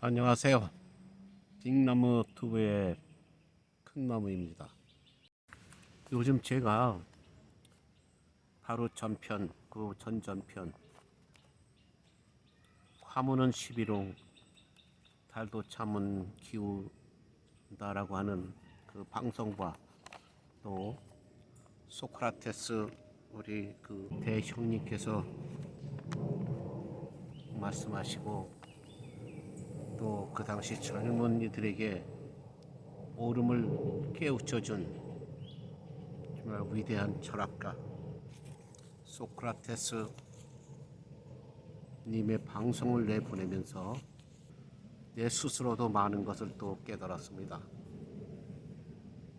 안녕하세요. 빅나무 투브의 큰나무입니다. 요즘 제가 바로 전편, 그 전전편 화무는 11홍 달도 참은 기운다라고 하는 그 방송과 또 소크라테스 우리 그 대형님께서 말씀하시고 또 그 당시 젊은이들에게 오름을 깨우쳐준 정말 위대한 철학가 소크라테스 님의 방송을 내보내면서 내 스스로도 많은 것을 또 깨달았습니다.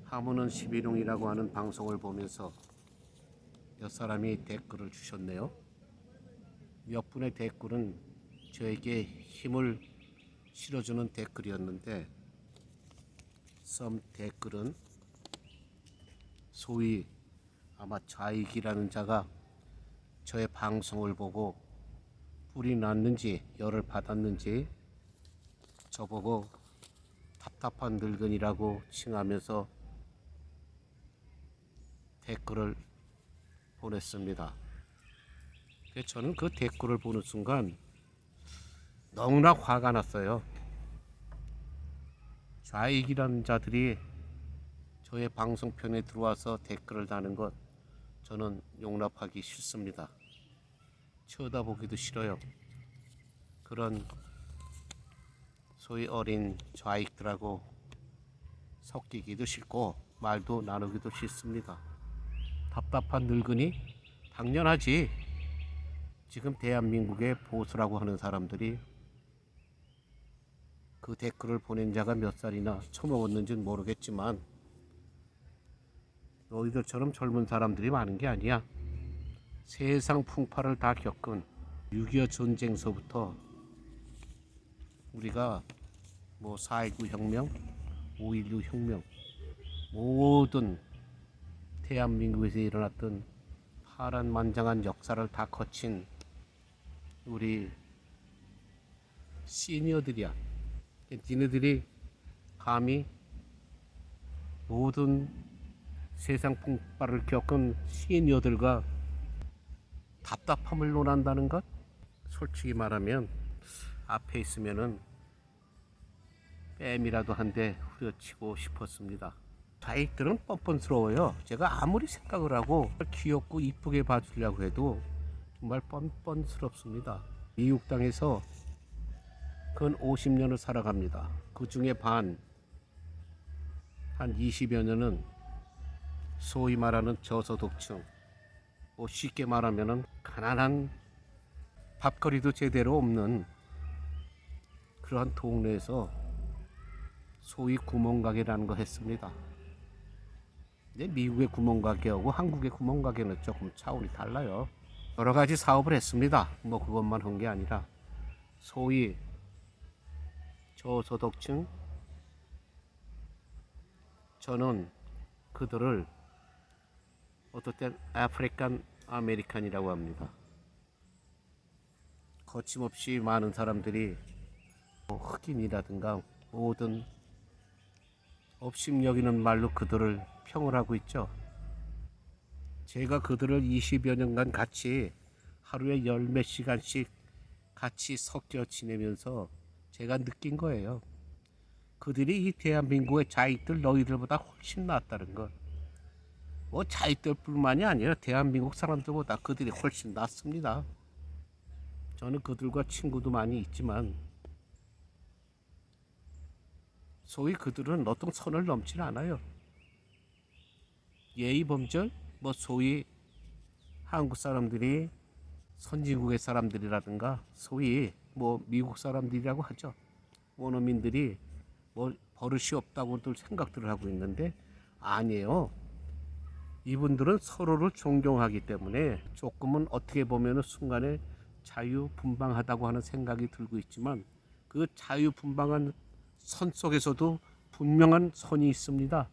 하무는 11홍이라고 하는 방송을 보면서 몇 사람이 댓글을 주셨네요. 몇 분의 댓글은 저에게 힘을 실어주는 댓글이었는데 썸 댓글은 소위 아마 좌익이라는 자가 저의 방송을 보고 뿔이 났는지 열을 받았는지 저보고 답답한 늙은이라고 칭하면서 댓글을 보냈습니다. 저는 그 댓글을 보는 순간 너무나 화가 났어요. 좌익이라는 자들이 저의 방송편에 들어와서 댓글을 다는 것 저는 용납하기 싫습니다. 쳐다보기도 싫어요. 그런 소위 어린 좌익들하고 섞이기도 싫고 말도 나누기도 싫습니다. 답답한 늙은이? 당연하지. 지금 대한민국의 보수라고 하는 사람들이 그 댓글을 보낸 자가 몇 살이나 처먹었는지는 모르겠지만 너희들처럼 젊은 사람들이 많은 게 아니야. 세상 풍파를 다 겪은 6.25 전쟁서부터 우리가 뭐 4.19 혁명, 5.16 혁명 모든 대한민국에서 일어났던 파란만장한 역사를 다 거친 우리 시니어들이야. 니네들이 감히 모든 세상 풍파를 겪은 시니어들과 답답함을 논한다는 것? 솔직히 말하면 앞에 있으면은 뺨이라도 한 대 후려치고 싶었습니다. 좌익들은 뻔뻔스러워요. 제가 아무리 생각을 하고 귀엽고 이쁘게 봐주려고 해도 정말 뻔뻔스럽습니다. 미국 땅에서 근 50년을 살아갑니다. 그 중에 한 20여 년은 소위 말하는 저소득층, 뭐 쉽게 말하면은 가난한 밥거리도 제대로 없는 그러한 동네에서 소위 구멍가게라는 거 했습니다. 근데 미국의 구멍가게하고 한국의 구멍가게는 조금 차원이 달라요. 여러 가지 사업을 했습니다. 뭐 그것만 한 게 아니라 소위 저소득층, 저는 그들을 어떨 땐 아프리칸 아메리칸이라고 합니다. 거침없이 많은 사람들이 흑인이라든가 모든 업심여기는 말로 그들을 평을 하고 있죠. 제가 그들을 20여 년간 같이 하루에 열 몇 시간씩 같이 섞여 지내면서 제가 느낀 거예요. 그들이 이 대한민국의 자익들 너희들보다 훨씬 낫다는 것. 뭐 자익들뿐만이 아니라 대한민국 사람들보다 그들이 훨씬 낫습니다. 저는 그들과 친구도 많이 있지만 소위 그들은 어떤 선을 넘지 않아요. 예의범절, 뭐 소위 한국 사람들이 선진국의 사람들이라든가 소위 뭐 미국 사람들이라고 하죠. 원어민들이 뭐 버릇이 없다고들 생각들을 하고 있는데 아니에요. 이분들은 서로를 존경하기 때문에 조금은 어떻게 보면 순간에 자유분방하다고 하는 생각이 들고 있지만 그 자유분방한 선 속에서도 분명한 선이 있습니다.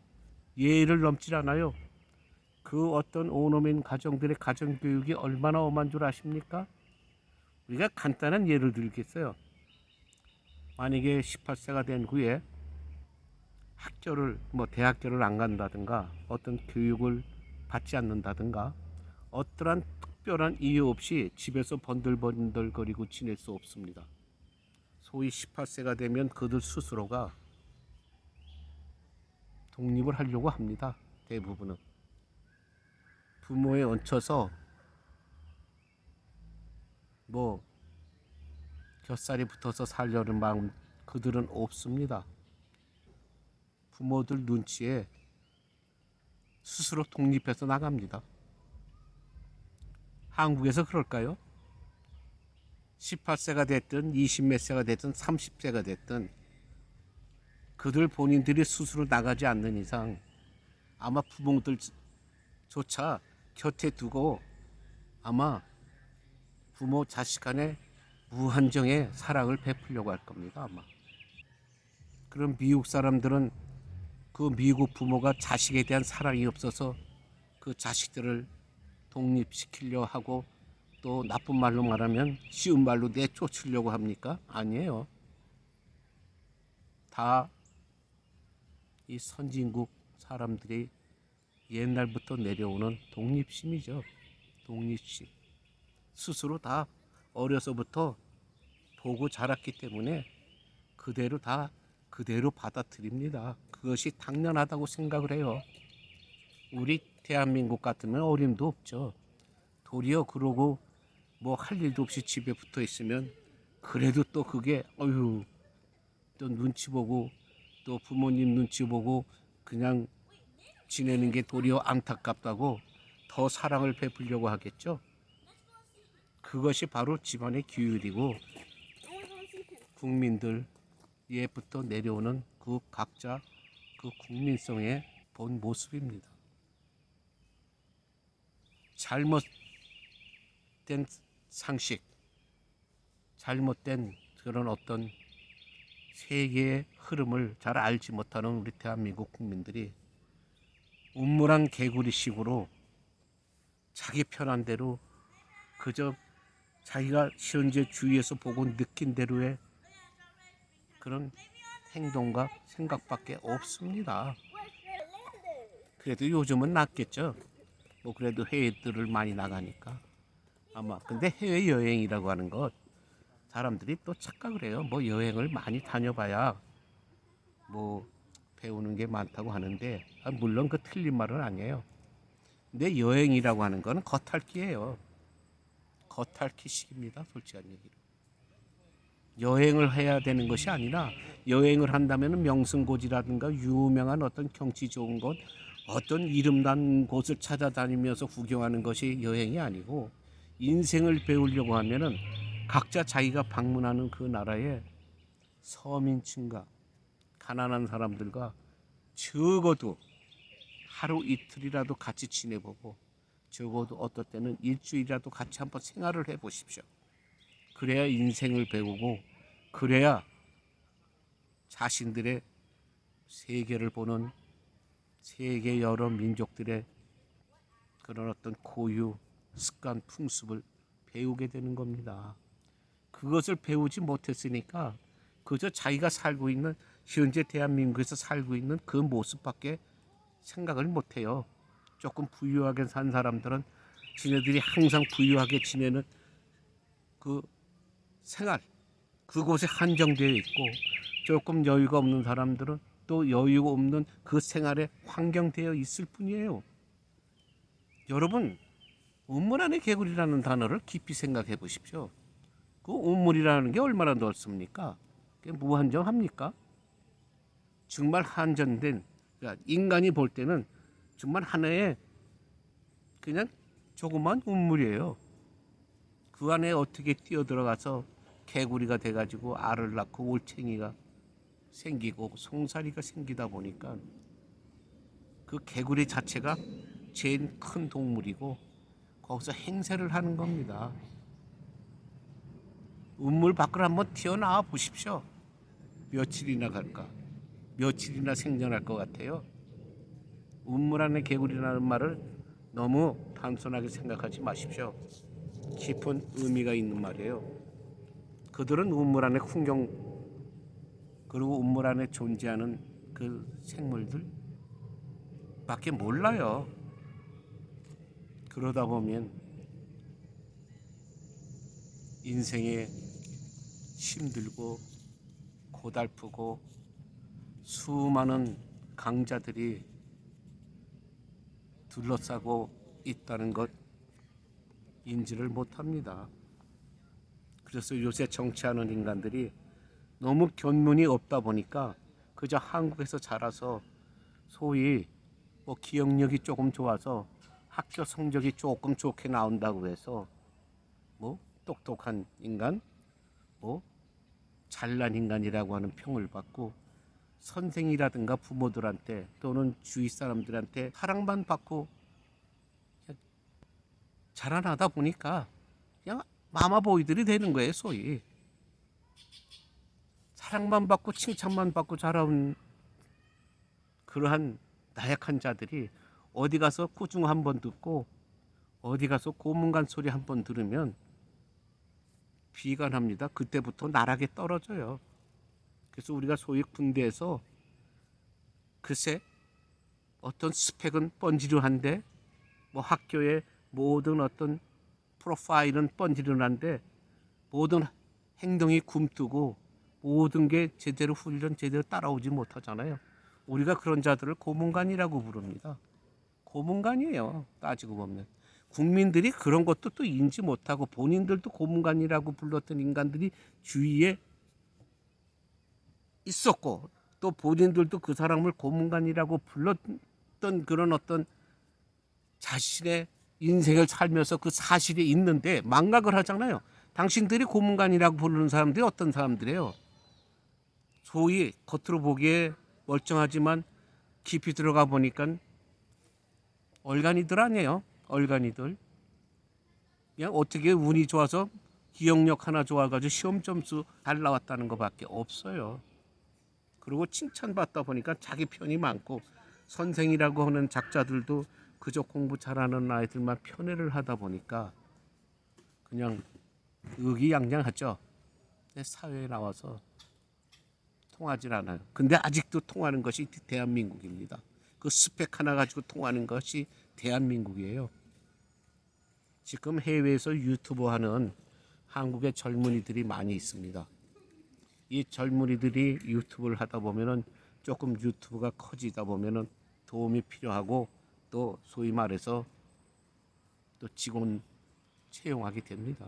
예의를 넘지 않아요. 그 어떤 원어민 가정들의 가정교육이 얼마나 엄한 줄 아십니까? 우리가 간단한 예를 들겠어요. 만약에 18세가 된 후에 대학교를 안 간다든가 어떤 교육을 받지 않는다든가 어떠한 특별한 이유 없이 집에서 번들번들거리고 지낼 수 없습니다. 소위 18세가 되면 그들 스스로가 독립을 하려고 합니다. 대부분은 부모에 얹혀서 뭐 곁살이 붙어서 살려는 마음 그들은 없습니다. 부모들 눈치에 스스로 독립해서 나갑니다. 한국에서 그럴까요? 18세가 됐든 20몇 세가 됐든 30세가 됐든 그들 본인들이 스스로 나가지 않는 이상 아마 부모들조차 곁에 두고 아마 부모 자식 간에 무한정의 사랑을 베풀려고 할 겁니다. 아마. 그럼 미국 사람들은 그 미국 부모가 자식에 대한 사랑이 없어서 그 자식들을 독립시키려 하고 또 나쁜 말로 말하면 쉬운 말로 내쫓으려고 합니까? 아니에요. 다 이 선진국 사람들이 옛날부터 내려오는 독립심이죠. 독립심. 스스로 다 어려서부터 보고 자랐기 때문에 그대로 받아들입니다. 그것이 당연하다고 생각을 해요. 우리 대한민국 같으면 어림도 없죠. 도리어 그러고 뭐 할 일도 없이 집에 붙어 있으면 그래도 또 그게 또 눈치 보고 또 부모님 눈치 보고 그냥 지내는 게 도리어 안타깝다고 더 사랑을 베풀려고 하겠죠. 그것이 바로 집안의 규율이고 국민들 예부터 내려오는 그 각자 그 국민성의 본 모습입니다. 잘못된 상식, 잘못된 그런 어떤 세계의 흐름을 잘 알지 못하는 우리 대한민국 국민들이 우물한 개구리식으로 자기 편한 대로 그저 자기가 현재 주위에서 보고 느낀 대로의 그런 행동과 생각밖에 없습니다. 그래도 요즘은 낫겠죠. 뭐 그래도 해외들을 많이 나가니까 아마. 근데 해외 여행이라고 하는 것 사람들이 또 착각을 해요. 뭐 여행을 많이 다녀봐야 뭐 배우는 게 많다고 하는데 물론 그 틀린 말은 아니에요. 근데 여행이라고 하는 거는 겉핥기예요. 겉핥기식입니다. 솔직한 얘기로. 여행을 해야 되는 것이 아니라 여행을 한다면 명승고지라든가 유명한 어떤 경치 좋은 곳 어떤 이름난 곳을 찾아다니면서 구경하는 것이 여행이 아니고 인생을 배우려고 하면은 각자 자기가 방문하는 그 나라의 서민층과 가난한 사람들과 적어도 하루 이틀이라도 같이 지내보고 적어도 어떨 때는 일주일이라도 같이 한번 생활을 해보십시오. 그래야 인생을 배우고 그래야 자신들의 세계를 보는 세계 여러 민족들의 그런 어떤 고유, 습관, 풍습을 배우게 되는 겁니다. 그것을 배우지 못했으니까 그저 자기가 살고 있는 현재 대한민국에서 살고 있는 그 모습밖에 생각을 못해요. 조금 부유하게 산 사람들은 지네들이 항상 부유하게 지내는 그 생활 그곳에 한정되어 있고 조금 여유가 없는 사람들은 또 여유가 없는 그 생활에 환경되어 있을 뿐이에요. 여러분 우물 안의 개구리라는 단어를 깊이 생각해 보십시오. 그 우물이라는 게 얼마나 넓습니까? 그게 무한정합니까? 정말 한정된 그러니까 인간이 볼 때는 정말 하나의 그냥 조그만 우물이에요. 그 안에 어떻게 뛰어들어가서 개구리가 돼가지고 알을 낳고 올챙이가 생기고 송사리가 생기다 보니까 그 개구리 자체가 제일 큰 동물이고 거기서 행세를 하는 겁니다. 우물 밖으로 한번 튀어나와 보십시오. 며칠이나 갈까? 며칠이나 생존할 것 같아요. 우물 안에 개구리라는 말을 너무 단순하게 생각하지 마십시오. 깊은 의미가 있는 말이에요. 그들은 우물 안의 그리고 우물 안에 존재하는 그 생물들 밖에 몰라요. 그러다 보면 인생에 힘들고 고달프고 수많은 강자들이 둘러싸고 있다는 것 인지를 못합니다. 그래서 요새 정치하는 인간들이 너무 견문이 없다 보니까 그저 한국에서 자라서 소위 뭐 기억력이 조금 좋아서 학교 성적이 조금 좋게 나온다고 해서 뭐 똑똑한 인간, 뭐 잘난 인간이라고 하는 평을 받고 선생이라든가 부모들한테 또는 주위 사람들한테 사랑만 받고 자라나다 보니까 그냥 마마보이들이 되는 거예요. 소위 사랑만 받고 칭찬만 받고 자라온 그러한 나약한 자들이 어디 가서 꾸중 한번 듣고 어디 가서 고문관 소리 한번 들으면 비관합니다. 그때부터 나락에 떨어져요. 그래서 우리가 소위 군대에서 글쎄 어떤 스펙은 번지르한데 뭐 학교의 모든 어떤 프로파일은 번지르한데 모든 행동이 굼뜨고 모든 게 제대로 훈련 제대로 따라오지 못하잖아요. 우리가 그런 자들을 고문관이라고 부릅니다. 고문관이에요. 따지고 보면 국민들이 그런 것도 또 인지 못하고 본인들도 고문관이라고 불렀던 인간들이 주위에 있었고 또 본인들도 그 사람을 고문관이라고 불렀던 그런 어떤 자신의 인생을 살면서 그 사실이 있는데 망각을 하잖아요. 당신들이 고문관이라고 부르는 사람들이 어떤 사람들이에요? 소위 겉으로 보기에 멀쩡하지만 깊이 들어가 보니까 얼간이들 아니에요. 얼간이들. 그냥 어떻게 운이 좋아서 기억력 하나 좋아가지고 시험 점수 잘 나왔다는 것밖에 없어요. 그리고 칭찬받다 보니까 자기 편이 많고 선생이라고 하는 작자들도 그저 공부 잘하는 아이들만 편애를 하다 보니까 그냥 의기양양하죠. 사회에 나와서 통하질 않아요. 근데 아직도 통하는 것이 대한민국입니다. 그 스펙 하나 가지고 통하는 것이 대한민국이에요. 지금 해외에서 유튜브 하는 한국의 젊은이들이 많이 있습니다. 이 젊은이들이 유튜브를 하다 보면은 조금 유튜브가 커지다 보면은 도움이 필요하고 또 소위 말해서 또 직원 채용하게 됩니다.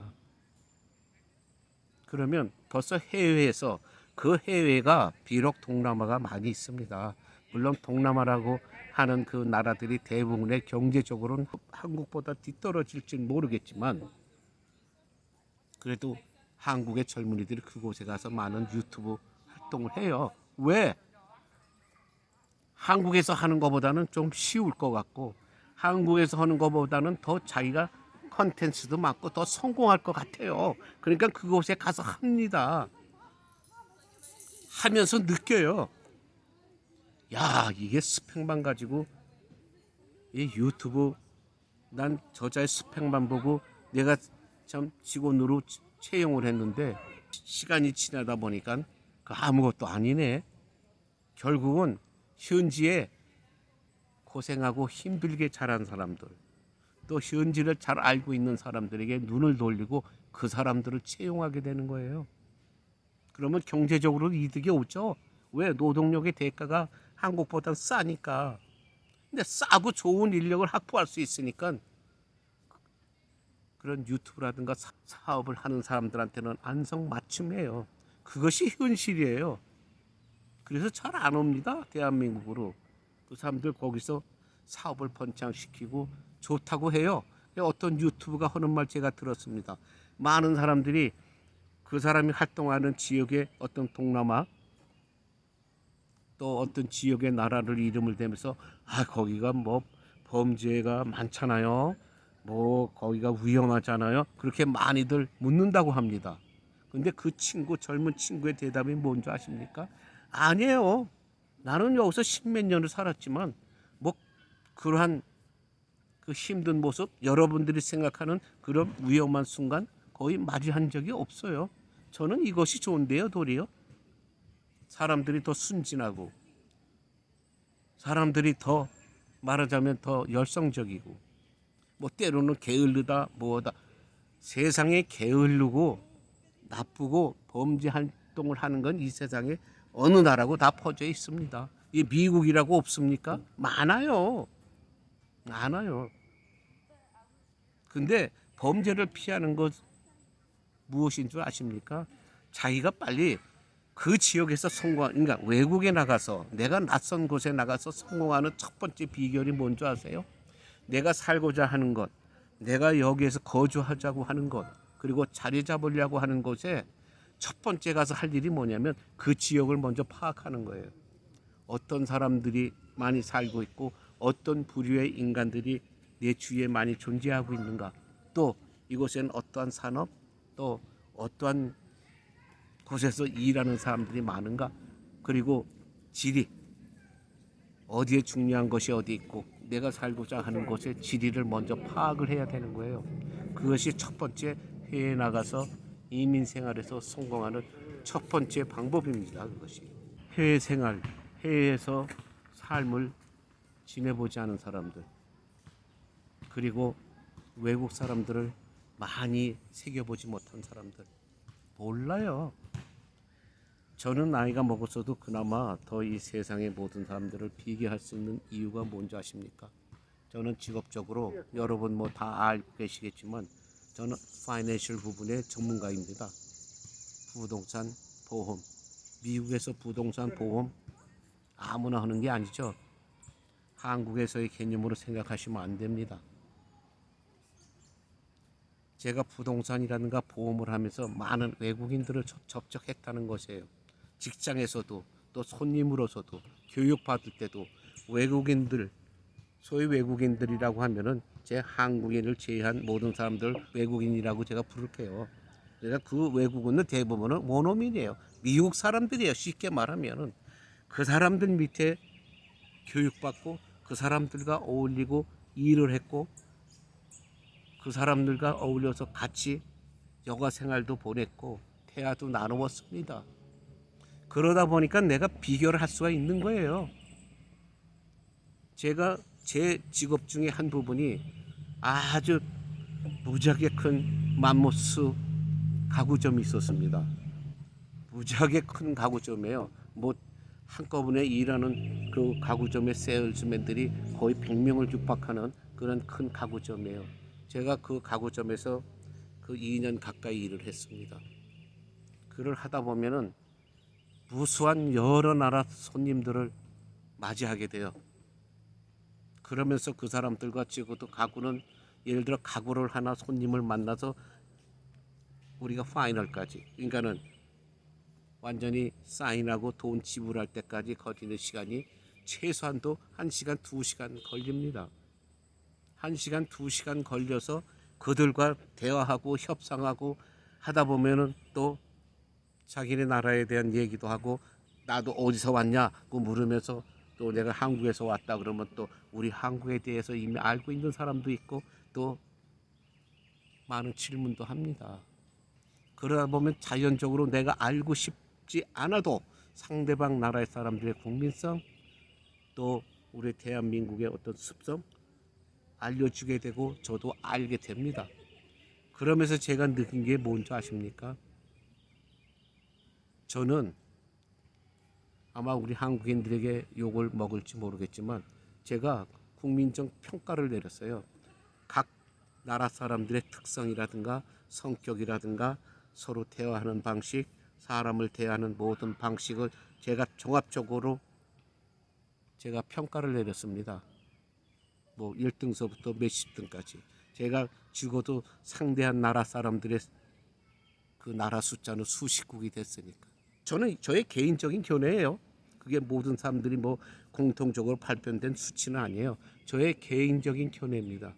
그러면 벌써 해외에서 그 해외가 비록 동남아가 많이 있습니다. 물론 동남아라고 하는 그 나라들이 대부분의 경제적으로는 한국보다 뒤떨어질지는 모르겠지만 그래도 한국의 젊은이들이 그곳에 가서 많은 유튜브 활동을 해요. 왜? 한국에서 하는 것보다는 좀 쉬울 것 같고 한국에서 하는 것보다는 더 자기가 컨텐츠도 많고 더 성공할 것 같아요. 그러니까 그곳에 가서 합니다. 하면서 느껴요. 야, 이게 스펙만 가지고 이 유튜브 난 저자의 스펙만 보고 내가 참 직원으로 채용을 했는데 시간이 지나다 보니까 그 아무것도 아니네. 결국은 현지에 고생하고 힘들게 자란 사람들 또 현지를 잘 알고 있는 사람들에게 눈을 돌리고 그 사람들을 채용하게 되는 거예요. 그러면 경제적으로 이득이 오죠. 왜? 노동력의 대가가 한국보다 싸니까. 근데 싸고 좋은 인력을 확보할 수 있으니까 그런 유튜브라든가 사업을 하는 사람들한테는 안성맞춤이에요. 그것이 현실이에요. 그래서 잘 안 옵니다. 대한민국으로. 그 사람들 거기서 사업을 번창시키고 좋다고 해요. 어떤 유튜브가 하는 말 제가 들었습니다. 많은 사람들이 그 사람이 활동하는 지역의 어떤 동남아 또 어떤 지역의 나라를 이름을 대면서 아 거기가 뭐 범죄가 많잖아요. 뭐 거기가 위험하잖아요. 그렇게 많이들 묻는다고 합니다. 근데 그 친구 젊은 친구의 대답이 뭔지 아십니까? 아니에요. 나는 여기서 십몇 년을 살았지만 뭐 그러한 그 힘든 모습 여러분들이 생각하는 그런 위험한 순간 거의 맞이한 적이 없어요. 저는 이것이 좋은데요, 도리어. 사람들이 더 순진하고 사람들이 더 말하자면 더 열성적이고 뭐 때로는 게을르다 뭐다 세상에 게을르고 나쁘고 범죄 활동을 하는 건 이 세상에 어느 나라고 다 퍼져 있습니다. 이 미국이라고 없습니까? 많아요. 많아요. 근데 범죄를 피하는 것 무엇인 줄 아십니까? 자기가 빨리 그 지역에서 그러니까 외국에 나가서 내가 낯선 곳에 나가서 성공하는 첫 번째 비결이 뭔지 아세요? 내가 살고자 하는 것, 내가 여기에서 거주하자고 하는 것, 그리고 자리 잡으려고 하는 곳에 첫 번째 가서 할 일이 뭐냐면 그 지역을 먼저 파악하는 거예요. 어떤 사람들이 많이 살고 있고 어떤 부류의 인간들이 내 주위에 많이 존재하고 있는가, 또 이곳에는 어떠한 산업, 또 어떠한 곳에서 일하는 사람들이 많은가, 그리고 지리, 어디에 중요한 것이 어디 있고 내가 살고자 하는 곳의 지리를 먼저 파악을 해야 되는 거예요. 그것이 첫 번째 해외에 나가서 이민 생활에서 성공하는 첫 번째 방법입니다. 그것이 해외 생활, 해외에서 삶을 지내보지 않은 사람들, 그리고 외국 사람들을 많이 새겨보지 못한 사람들 몰라요. 저는 나이가 먹었어도 그나마 더 이 세상의 모든 사람들을 비교할 수 있는 이유가 뭔지 아십니까? 저는 직업적으로 여러분 뭐 다 알고 계시겠지만 저는 파이낸셜 부분의 전문가입니다. 부동산 보험, 미국에서 부동산 보험 아무나 하는 게 아니죠. 한국에서의 개념으로 생각하시면 안 됩니다. 제가 부동산이라든가 보험을 하면서 많은 외국인들을 접촉했다는 것이에요. 직장에서도 또 손님으로서도 교육받을 때도 외국인들, 소위 외국인들이라고 하면은 제 한국인을 제외한 모든 사람들 외국인이라고 제가 부를게요. 그래서 그 외국인은 대부분은 원어민이에요. 미국 사람들이에요. 쉽게 말하면은 그 사람들 밑에 교육받고 그 사람들과 어울리고 일을 했고 그 사람들과 어울려서 같이 여가 생활도 보냈고 대화도 나누었습니다. 그러다 보니까 내가 비교를 할 수가 있는 거예요. 제가 제 직업 중에 한 부분이 아주 무지하게 큰 맘모스 가구점이 있었습니다. 무지하게 큰 가구점이에요. 뭐 한꺼번에 일하는 그 가구점의 세일즈맨들이 거의 100명을 육박하는 그런 큰 가구점이에요. 제가 그 가구점에서 그 2년 가까이 일을 했습니다. 그를 하다 보면은 무수한 여러 나라 손님들을 맞이하게 돼요. 그러면서 그 사람들과 찍어도 가구는 예를 들어 가구를 하나 손님을 만나서 우리가 파이널까지, 그러니까는 완전히 사인하고 돈 지불할 때까지 걸리는 시간이 최소한도 1시간, 2시간 걸립니다. 1시간, 2시간 걸려서 그들과 대화하고 협상하고 하다 보면은 또 자기네 나라에 대한 얘기도 하고 나도 어디서 왔냐고 물으면서 또 내가 한국에서 왔다 그러면 또 우리 한국에 대해서 이미 알고 있는 사람도 있고 또 많은 질문도 합니다. 그러다 보면 자연적으로 내가 알고 싶지 않아도 상대방 나라의 사람들의 국민성 또 우리 대한민국의 어떤 습성 알려주게 되고 저도 알게 됩니다. 그러면서 제가 느낀 게 뭔지 아십니까? 저는 아마 우리 한국인들에게 욕을 먹을지 모르겠지만 제가 국민적 평가를 내렸어요. 각 나라 사람들의 특성이라든가 성격이라든가 서로 대화하는 방식, 사람을 대하는 모든 방식을 제가 종합적으로 제가 평가를 내렸습니다. 뭐 1등서부터 몇십 등까지. 제가 적어도 상대한 나라 사람들의 그 나라 숫자는 수십국이 됐으니까. 저는 저의 개인적인 견해예요. 그게 모든 사람들이 뭐 공통적으로 발표된 수치는 아니에요. 저의 개인적인 견해입니다.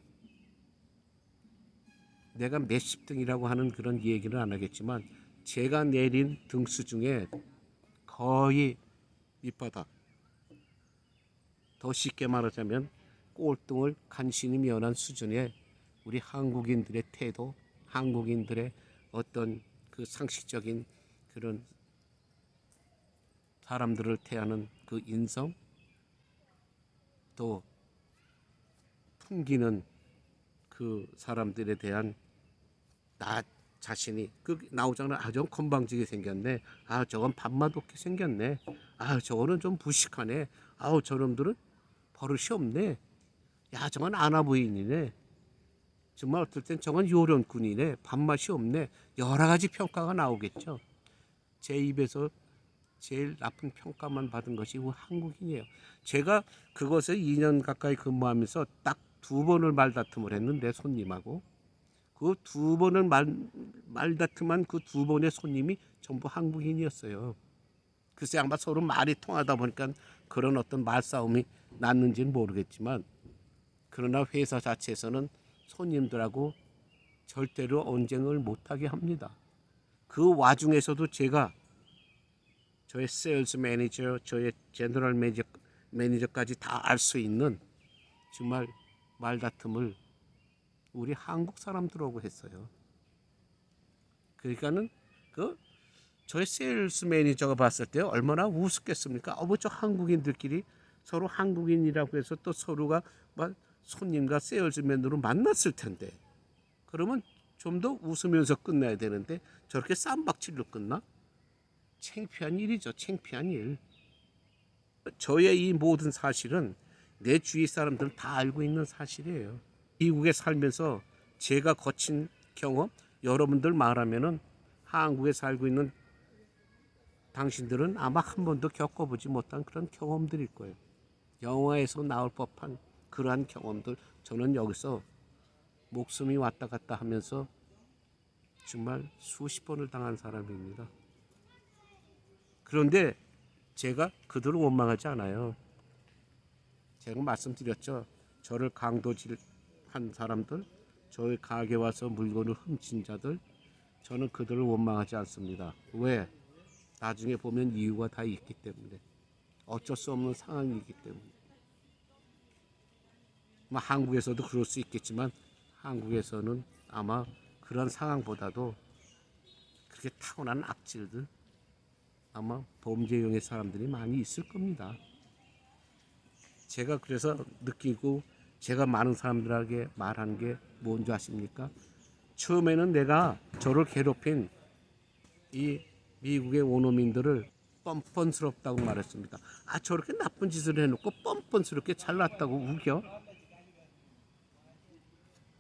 내가 몇십 등이라고 하는 그런 얘기는 안 하겠지만 제가 내린 등수 중에 거의 밑바닥, 더 쉽게 말하자면 꼴등을 간신히 면한 수준의 우리 한국인들의 태도, 한국인들의 어떤 그 상식적인 그런 사람들을 대하는 그 인성, 또 풍기는 그 사람들에 대한 나 자신이 그 나오잖아. 아, 좀 건방지게 생겼네. 아, 저건 밥맛 없게 생겼네. 아, 저거는 좀 무식하네. 아우, 저놈들은 버릇이 없네. 야, 저건 아나부인이네. 정말 어떨 땐 저건 요령꾼이네. 밥맛이 없네. 여러 가지 평가가 나오겠죠. 제 입에서 제일 나쁜 평가만 받은 것이 한국인이에요. 제가 그것에 2년 가까이 근무하면서 딱 2번을 말다툼을 했는데, 손님하고 그 2번을 말다툼한 그 2번의 손님이 전부 한국인이었어요. 글쎄 아마 서로 말이 통하다 보니까 그런 어떤 말싸움이 났는지는 모르겠지만, 그러나 회사 자체에서는 손님들하고 절대로 언쟁을 못하게 합니다. 그 와중에서도 제가 저의 세일즈 매니저, 저의 제너럴 매니저까지 다 알 수 있는 정말 말다툼을 우리 한국 사람들하고 했어요. 그러니까는 그 저의 세일즈 매니저가 봤을 때 얼마나 우습겠습니까? 저 한국인들끼리 서로 한국인이라고 해서 또 서로가 막 손님과 세일즈맨으로 만났을 텐데, 그러면 좀 더 웃으면서 끝나야 되는데 저렇게 쌈박질로 끝나? 창피한 일이죠. 창피한 일. 저의 이 모든 사실은 내 주위 사람들은 다 알고 있는 사실이에요. 미국에 살면서 제가 거친 경험, 여러분들 말하면은 한국에 살고 있는 당신들은 아마 한 번도 겪어보지 못한 그런 경험들일 거예요. 영화에서 나올 법한 그러한 경험들, 저는 여기서 목숨이 왔다 갔다 하면서 정말 수십 번을 당한 사람입니다. 그런데 제가 그들을 원망하지 않아요. 제가 말씀드렸죠. 저를 강도질한 사람들, 저의 가게 와서 물건을 훔친 자들, 저는 그들을 원망하지 않습니다. 왜? 나중에 보면 이유가 다 있기 때문에. 어쩔 수 없는 상황이기 때문에. 한국에서도 그럴 수 있겠지만 한국에서는 아마 그런 상황보다도 그렇게 타고난 악질들, 아마 범죄형의 사람들이 많이 있을 겁니다. 제가 그래서 느끼고 제가 많은 사람들에게 말하는 게 뭔지 아십니까? 처음에는 내가 저를 괴롭힌 이 미국의 원어민들을 뻔뻔스럽다고 말했습니다. 아, 저렇게 나쁜 짓을 해놓고 뻔뻔스럽게 잘났다고 우겨?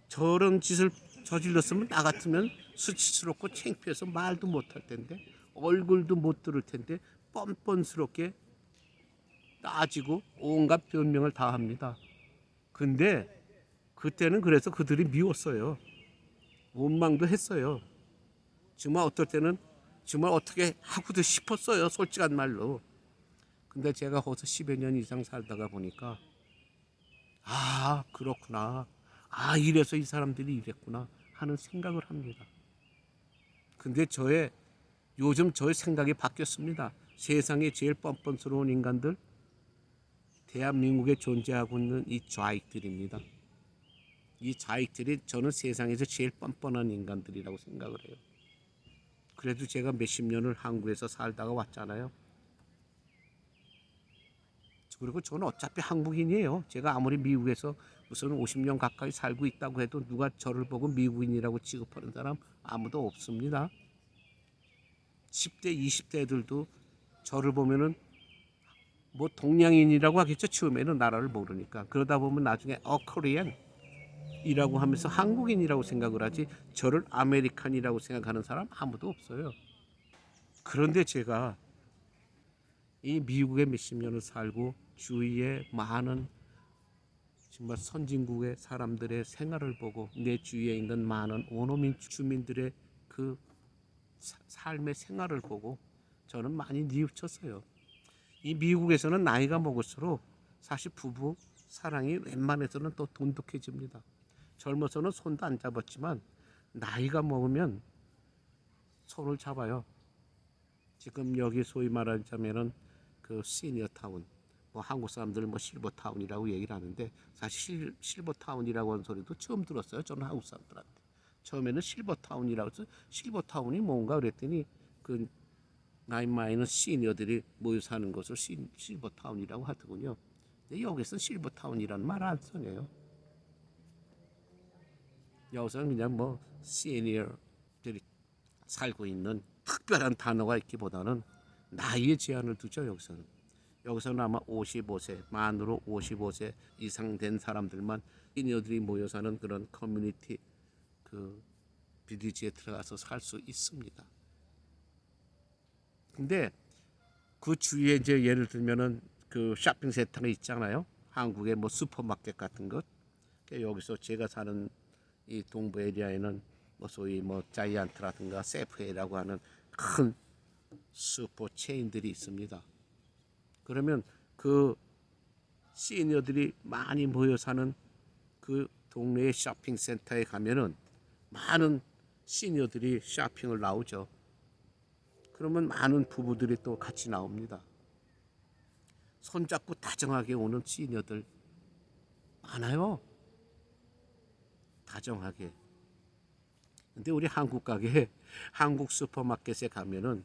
저런 짓을 저질렀으면 나 같으면 수치스럽고 창피해서 말도 못할 텐데, 얼굴도 못 들을 텐데 뻔뻔스럽게 따지고 온갖 변명을 다 합니다. 근데 그때는 그래서 그들이 미웠어요. 원망도 했어요. 정말 어떨 때는 정말 어떻게 하고도 싶었어요. 솔직한 말로. 근데 제가 거기서 10여 년 이상 살다가 보니까 아, 그렇구나. 아, 이래서 이 사람들이 이랬구나 하는 생각을 합니다. 근데 요즘 저의 생각이 바뀌었습니다. 세상에 제일 뻔뻔스러운 인간들, 대한민국에 존재하고 있는 이 좌익들입니다. 이 좌익들이 저는 세상에서 제일 뻔뻔한 인간들이라고 생각을 해요. 그래도 제가 몇십 년을 한국에서 살다가 왔잖아요. 그리고 저는 어차피 한국인이에요. 제가 아무리 미국에서 무슨 50년 가까이 살고 있다고 해도 누가 저를 보고 미국인이라고 취급하는 사람 아무도 없습니다. 10대, 20대 애들도 저를 보면은 뭐 동양인이라고 하겠죠. 처음에는 나라를 모르니까. 그러다 보면 나중에 코리안이라고 하면서 한국인이라고 생각을 하지, 저를 아메리칸이라고 생각하는 사람 아무도 없어요. 그런데 제가 이 미국에 몇십 년을 살고 주위에 많은 정말 선진국의 사람들의 생활을 보고 내 주위에 있는 많은 원어민 주민들의 그 삶의 생활을 보고 저는 많이 뉘우쳤어요. 이 미국에서는 나이가 먹을수록 사실 부부 사랑이 웬만해서는 또 돈독해집니다. 젊어서는 손도 안 잡았지만 나이가 먹으면 손을 잡아요. 지금 여기 소위 말하자면은 그 시니어 타운, 뭐 한국 사람들은 뭐 실버 타운이라고 얘기를 하는데, 사실 실버 타운이라고 하는 소리도 처음 들었어요. 저는 한국 사람들한테 처음에는 실버 타운이라고 해서 실버 타운이 뭔가 그랬더니 그 나이 많은 시니어들이 모여 사는 것을 실버타운이라고 하더군요. 근데 여기서는 실버타운이라는 말 안 쓰네요. 여기서는 그냥 뭐 시니어들이 살고 있는 특별한 단어가 있기보다는 나이에 제한을 두죠. 여기서는 아마 55세 만으로 55세 이상 된 사람들만 시니어들이 모여 사는 그런 커뮤니티 그 비디지에 들어가서 살 수 있습니다. 근데 그 주위에 이제 예를 들면은 그 쇼핑센터가 있잖아요. 한국의 뭐 슈퍼마켓 같은 것. 여기서 제가 사는 이 동부 에리아에는 뭐 소위 뭐 자이언트라든가 세프웨이라고 하는 큰 슈퍼 체인들이 있습니다. 그러면 그 시니어들이 많이 모여 사는 그 동네의 쇼핑센터에 가면은 많은 시니어들이 쇼핑을 나오죠. 그러면 많은 부부들이 또 같이 나옵니다. 손잡고 다정하게 오는 시니어들 많아요. 다정하게. 근데 우리 한국 가게, 한국 슈퍼마켓에 가면은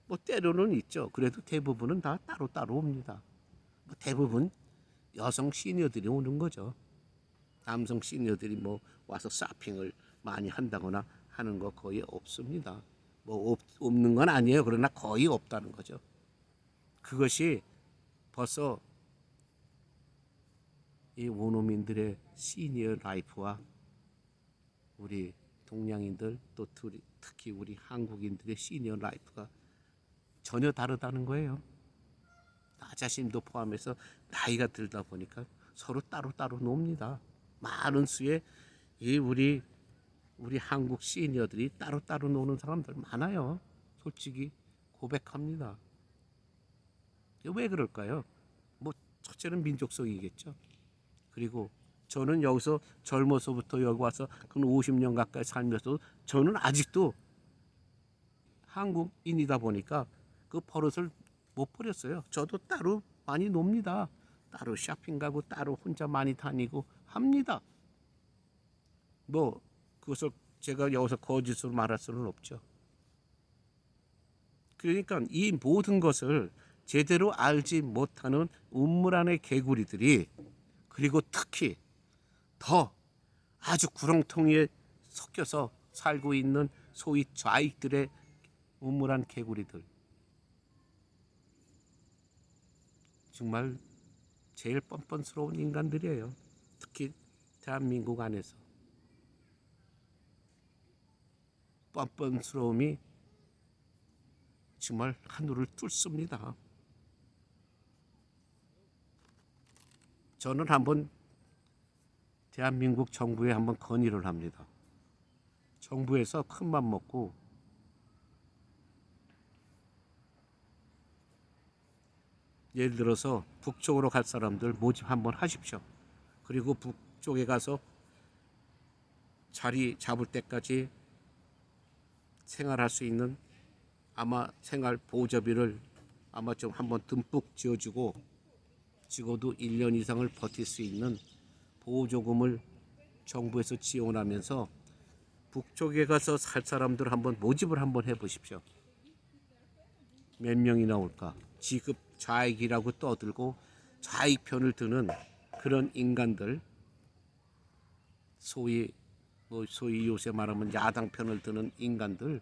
뭐 때로는 있죠. 그래도 대부분은 다 따로따로 옵니다. 뭐 대부분 여성 시니어들이 오는 거죠. 남성 시니어들이 뭐 와서 쇼핑을 많이 한다거나 하는 거 거의 없습니다. 뭐 없는 건 아니에요. 그러나 거의 없다는 거죠. 그것이 벌써 이 원어민들의 시니어 라이프와 우리 동양인들 또 특히 우리 한국인들의 시니어 라이프가 전혀 다르다는 거예요. 나 자신도 포함해서 나이가 들다 보니까 서로 따로따로 놉니다. 많은 수의 이 우리 한국 시니어들이 따로따로 노는 사람들 많아요. 솔직히 고백합니다. 왜 그럴까요? 뭐 첫째는 민족성이겠죠. 그리고 저는 여기서 젊어서부터 여기 와서 그 50년 가까이 살면서 저는 아직도 한국인이다 보니까 그 버릇을 못 버렸어요. 저도 따로 많이 놉니다. 따로 쇼핑 가고 따로 혼자 많이 다니고 합니다. 뭐 그것을 제가 여기서 거짓으로 말할 수는 없죠. 그러니까 이 모든 것을 제대로 알지 못하는 우물 안의 개구리들이 그리고 특히 더 아주 구렁텅이에 섞여서 살고 있는 소위 좌익들의 우물안 개구리들 정말 제일 뻔뻔스러운 인간들이에요. 특히 대한민국 안에서 뻔뻔스러움이 정말 하늘을 뚫습니다. 저는 한번 대한민국 정부에 한번 건의를 합니다. 정부에서 큰맘 먹고 예를 들어서 북쪽으로 갈 사람들 모집 한번 하십시오. 그리고 북쪽에 가서 자리 잡을 때까지 생활할 수 있는 아마 생활 보조비를 아마 좀 한번 듬뿍 지어주고 적어도 1년 이상을 버틸 수 있는 보조금을 정부에서 지원하면서 북쪽에 가서 살 사람들 한번 모집을 한번 해보십시오. 몇 명이 나올까? 지급 좌익이라고 떠들고 좌익 편을 드는 그런 인간들, 소위 요새 말하면 야당 편을 드는 인간들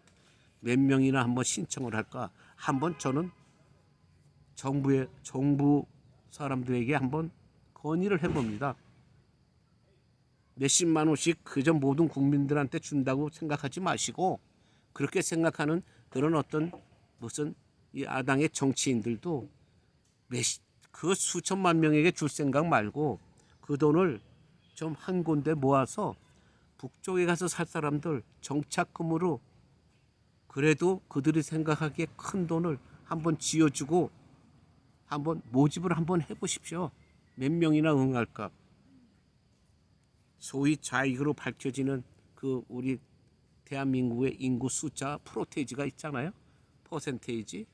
몇 명이나 한번 신청을 할까? 한번 저는 정부 사람들에게 한번 건의를 해봅니다. 몇십만 원씩 그저 모든 국민들한테 준다고 생각하지 마시고 그렇게 생각하는 그런 어떤 무슨 이 야당의 정치인들도 그 수천만 명에게 줄 생각 말고 그 돈을 좀 한 군데 모아서 북쪽에 가서 살 사람들 정착금으로 그래도 그들이 생각하기에 큰 돈을 한번 쥐어주고 한번 모집을 한번 해보십시오. 몇 명이나 응할까? 소위 좌익으로 밝혀지는 그 우리 대한민국의 인구 숫자 프로테이지가 있잖아요. 퍼센테이지.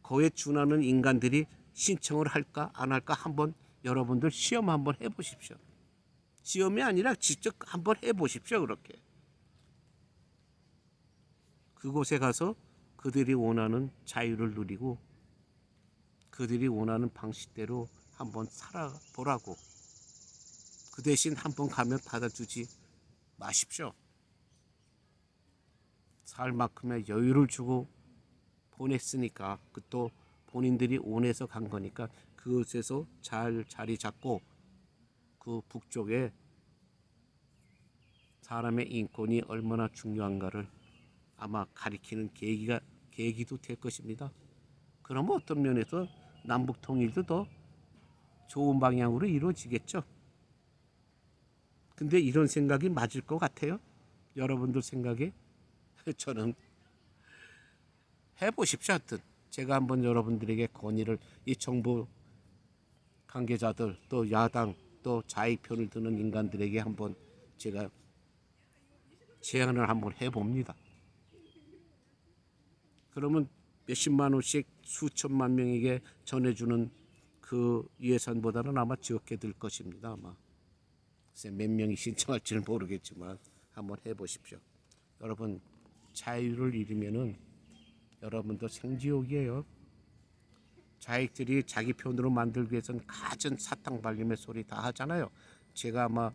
거기에 준하는 인간들이 신청을 할까 안 할까 한번 여러분들 시험 한번 해보십시오. 시험이 아니라 직접 한번 해보십시오. 그렇게 그곳에 가서 그들이 원하는 자유를 누리고 그들이 원하는 방식대로 한번 살아보라고. 그 대신 한번 가면 받아주지 마십시오. 살 만큼의 여유를 주고 보냈으니까 그 또 본인들이 원해서 간 거니까 그곳에서 잘 자리 잡고 그 북쪽에 사람의 인권이 얼마나 중요한가를 아마 가리키는 계기도 될 것입니다. 그러면 어떤 면에서 남북 통일도 더 좋은 방향으로 이루어지겠죠. 근데 이런 생각이 맞을 것 같아요. 여러분들 생각에 저는 해보십시오. 하여튼 제가 한번 여러분들에게 건의를 이 정부 관계자들 또 야당 또 좌익편을 드는 인간들에게 한번 제가 제안을 한번 해봅니다. 그러면 몇십만 원씩 수천만 명에게 전해주는 그 예산보다는 아마 적게 들 것입니다. 아마 글쎄 몇 명이 신청할지는 모르겠지만 한번 해보십시오. 여러분 자유를 잃으면은 여러분도 생지옥이에요. 좌익들이 자기 편으로 만들기 위해서는 갖은 사탕 발림의 소리 다 하잖아요. 제가 아마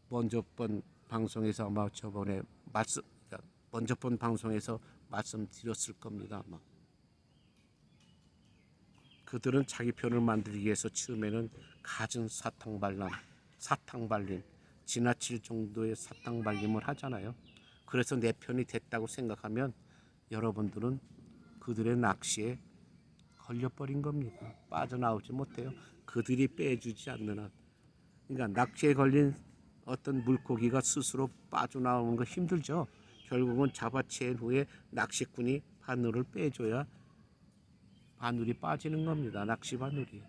먼저 번 방송에서 아마 저번에 먼저 번 방송에서 말씀드렸을 겁니다. 아마 그들은 자기 편을 만들기 위해서 처음에는 갖은 사탕 발림, 지나칠 정도의 사탕 발림을 하잖아요. 그래서 내 편이 됐다고 생각하면 여러분들은 그들의 낚시에 걸려버린 겁니다. 빠져나오지 못해요. 그들이 빼주지 않는 한. 그러니까 낚시에 걸린 어떤 물고기가 스스로 빠져나오는 거 힘들죠. 결국은 잡아챈 후에 낚시꾼이 바늘을 빼줘야 바늘이 빠지는 겁니다. 낚시 바늘이.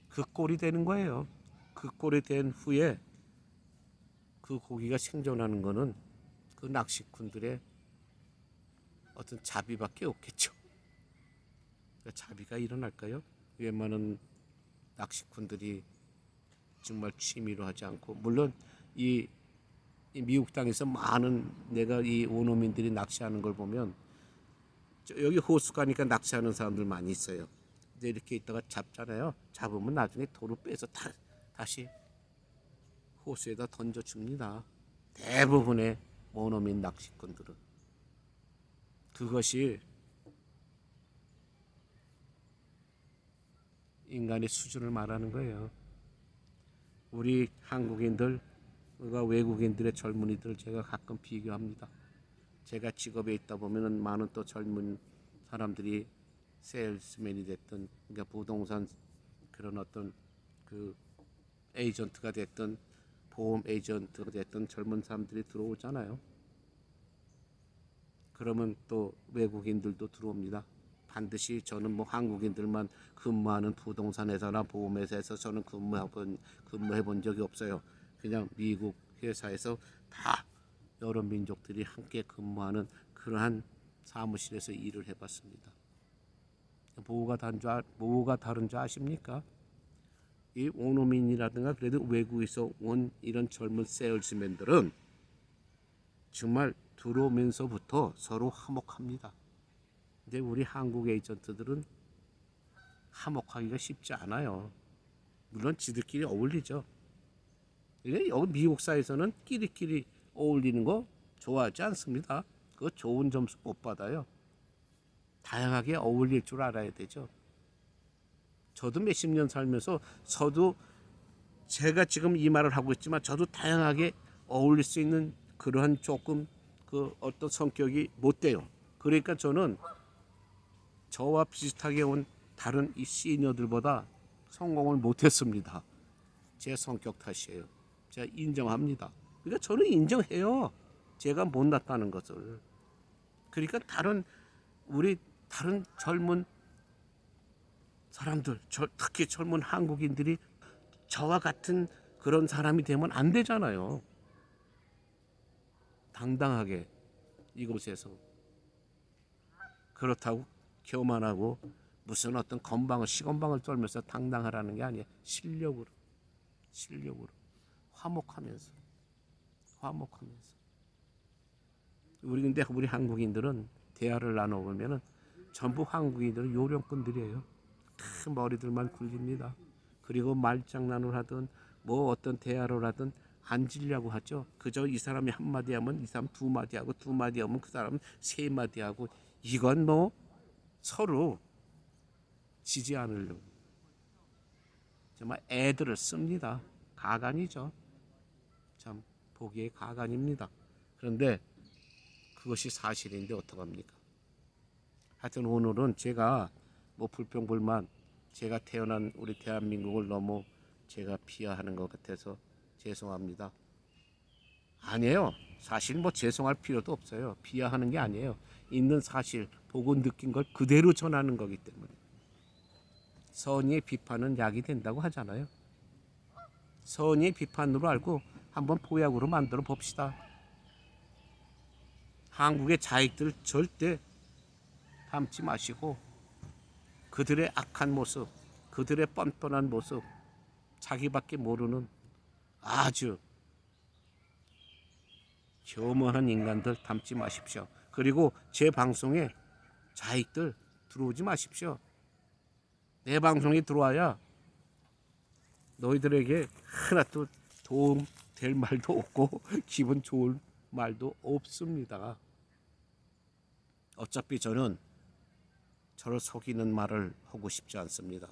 그 꼴이 되는 거예요. 그 꼴이 된 후에 그 고기가 생존하는 거는 그 낚시꾼들의 어떤 자비밖에 없겠죠. 그러니까 자비가 일어날까요? 웬만한 낚시꾼들이 정말 취미로 하지 않고 물론 이 미국 땅에서 많은 내가 이 원어민들이 낚시하는 걸 보면 여기 호수 가니까 낚시하는 사람들 많이 있어요. 근데 이렇게 있다가 잡잖아요. 잡으면 나중에 도로 빼서 다시 호수에다 던져줍니다. 대부분의 원어민 낚시꾼들은 그것이 인간의 수준을 말하는 거예요. 우리 한국인들과 외국인들의 젊은이들 제가 가끔 비교합니다. 제가 직업에 있다 보면은 많은 또 젊은 사람들이 세일스맨이 됐든 그러니까 부동산 그런 어떤 그 에이전트가 됐든 보험 에이전트가 됐든 젊은 사람들이 들어오잖아요. 그러면 또 외국인들도 들어옵니다. 반드시 저는 뭐 한국인들만 근무하는 부동산 회사나 보험회사에서 저는 근무해본 적이 없어요. 그냥 미국 회사에서 다 여러 민족들이 함께 근무하는 그러한 사무실에서 일을 해봤습니다. 뭐가 다른 줄 아십니까? 이 원어민이라든가 그래도 외국에서 온 이런 젊은 세일즈맨들은 정말 들어오면서부터 서로 화목합니다. 근데 우리 한국 에이전트들은 화목하기가 쉽지 않아요. 물론 지들끼리 어울리죠. 여기 미국 사회에서는 끼리끼리 어울리는 거 좋아하지 않습니다. 그거 좋은 점수 못 받아요. 다양하게 어울릴 줄 알아야 되죠. 저도 몇십 년 살면서 저도 제가 지금 이 말을 하고 있지만 저도 다양하게 어울릴 수 있는 그러한 조금 그 어떤 성격이 못 돼요. 그러니까 저는 저와 비슷하게 온 다른 이 시니어들보다 성공을 못했습니다. 제 성격 탓이에요. 제가 인정합니다. 그러니까 저는 인정해요. 제가 못났다는 것을. 그러니까 우리 다른 젊은 사람들, 특히 젊은 한국인들이 저와 같은 그런 사람이 되면 안 되잖아요. 당당하게 이곳에서 그렇다고 교만하고 무슨 어떤 시건방을 떨면서 당당하라는 게 아니에요. 실력으로 화목하면서 화목하면서. 근데 우리 한국인들은 대화를 나눠보면은 전부 한국인들은 요령꾼들이에요. 큰 머리들만 굴립니다. 그리고 말장난을 하든 뭐 어떤 대화를 하든 앉으려고 하죠. 그저 이 사람이 한마디 하면 이 사람 두 마디 하고 두 마디 하면 그 사람은 세 마디 하고, 이건 뭐 서로 지지 않으려고 정말 애들을 씁니다. 가관이죠. 참 보기에 가관입니다. 그런데 그것이 사실인데 어떡합니까? 하여튼 오늘은 제가 뭐 불평불만, 제가 태어난 우리 대한민국을 너무 제가 비하하는 것 같아서 죄송합니다. 아니에요. 사실 뭐 죄송할 필요도 없어요. 비하하는 게 아니에요. 있는 사실 보고 느낀 걸 그대로 전하는 거기 때문에. 선의의 비판은 약이 된다고 하잖아요. 선의의 비판으로 알고 한번 보약으로 만들어 봅시다. 한국의 자익들 절대 담지 마시고, 그들의 악한 모습, 그들의 뻔뻔한 모습, 자기밖에 모르는 아주 교묘한 인간들 담지 마십시오. 그리고 제 방송에 자익들 들어오지 마십시오. 내 방송에 들어와야 너희들에게 하나도 도움 될 말도 없고 기분 좋을 말도 없습니다. 어차피 저는 저를 속이는 말을 하고 싶지 않습니다.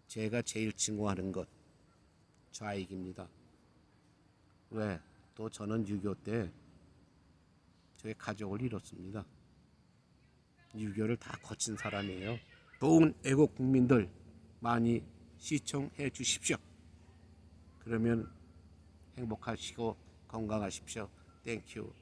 제가 제일 증오하는 것 좌익입니다. 왜? 또 저는 6.25 때 저의 가족을 잃었습니다. 6.25를 다 거친 사람이에요. 좋은 애국 국민들 많이 시청해 주십시오. 그러면 행복하시고 건강하십시오. 땡큐.